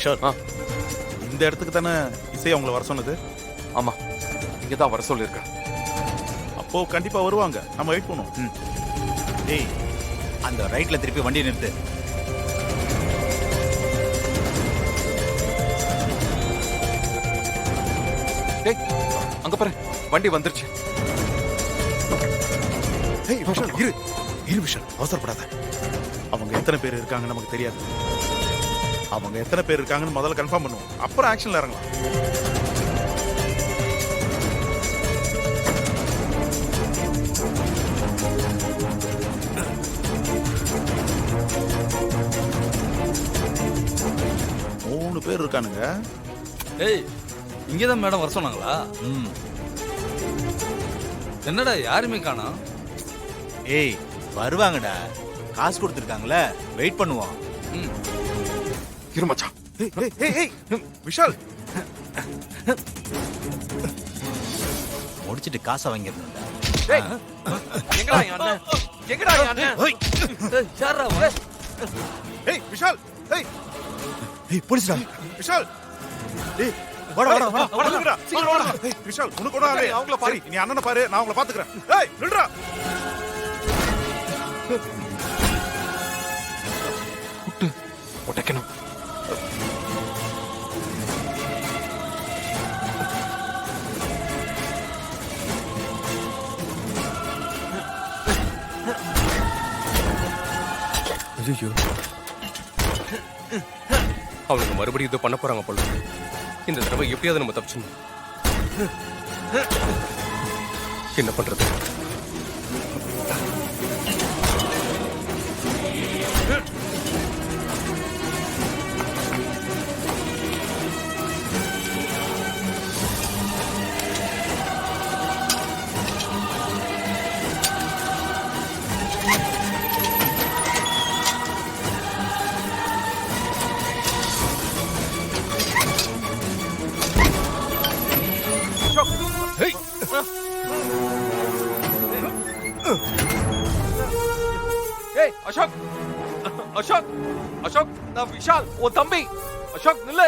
விஷால், இந்த இடத்துக்கு தானே இசை அவங்கள வர சொன்னது? ஆமா, இங்க தான் வர சொல்லியிருக்கேன். அப்போ கண்டிப்பா வருவாங்க, நம்ம வெயிட் பண்ணுவோம். டேய், அந்த ரைட்ல திருப்பி வண்டி நிறுத்து. டேய், அங்க பாரு, வண்டி வந்துருச்சு. ஏய் விஷால், இரு விஷால், அவசரப்படாத. அவங்க எத்தனை பேர் இருக்காங்கன்னு நமக்கு தெரியாது. அவங்க எத்தனை பேர் இருக்காங்கன்னு முதல்ல கன்ஃபார்ம் பண்ணுவோம், அப்புறம் ஆக்ஷன்ல இறங்கலாம். மூணு பேர் இருக்கானுங்க. ஏய், இங்கதான் மேடம் வர சொன்னாங்களா? என்னடா யாருமே காணோம்? ஏய், வருவாங்கடா. காசு கொடுத்துருக்காங்களே, வெயிட் பண்ணுவோம். இரு மச்சான். விஷால், முடிச்சிட்டு காசை வாங்கிடணும்டா. டேய், எங்கடா என் அண்ணன்? எங்கடா என் அண்ணன்? ஏய், யார்றா அவன்? ஏய் விஷால், ஏய் ஏய், போலீஸ்டா. விஷால், ஏய், வாடா வாடா வாடா. வாடா, சீக்கிரம் வாடா. ஏய் விஷால், உனக்கு கூட ஆளே. அவங்கள பாரு. நீ அண்ணனை பாரு, நான் அவங்கள பாத்துக்கிறேன். ஏய் நில்றா. உடைக்கணும். ஐயோ, அவங்க மறுபடியும் இது பண்ண போறாங்க போல. இந்த தடவை எப்படியாவது நம்ம தப்பிச்சணும். என்ன பண்றது? ஏய் அசோக், அசோக், அசோக், நான் விஷால், உன் தம்பி. அசோக் நில்லு.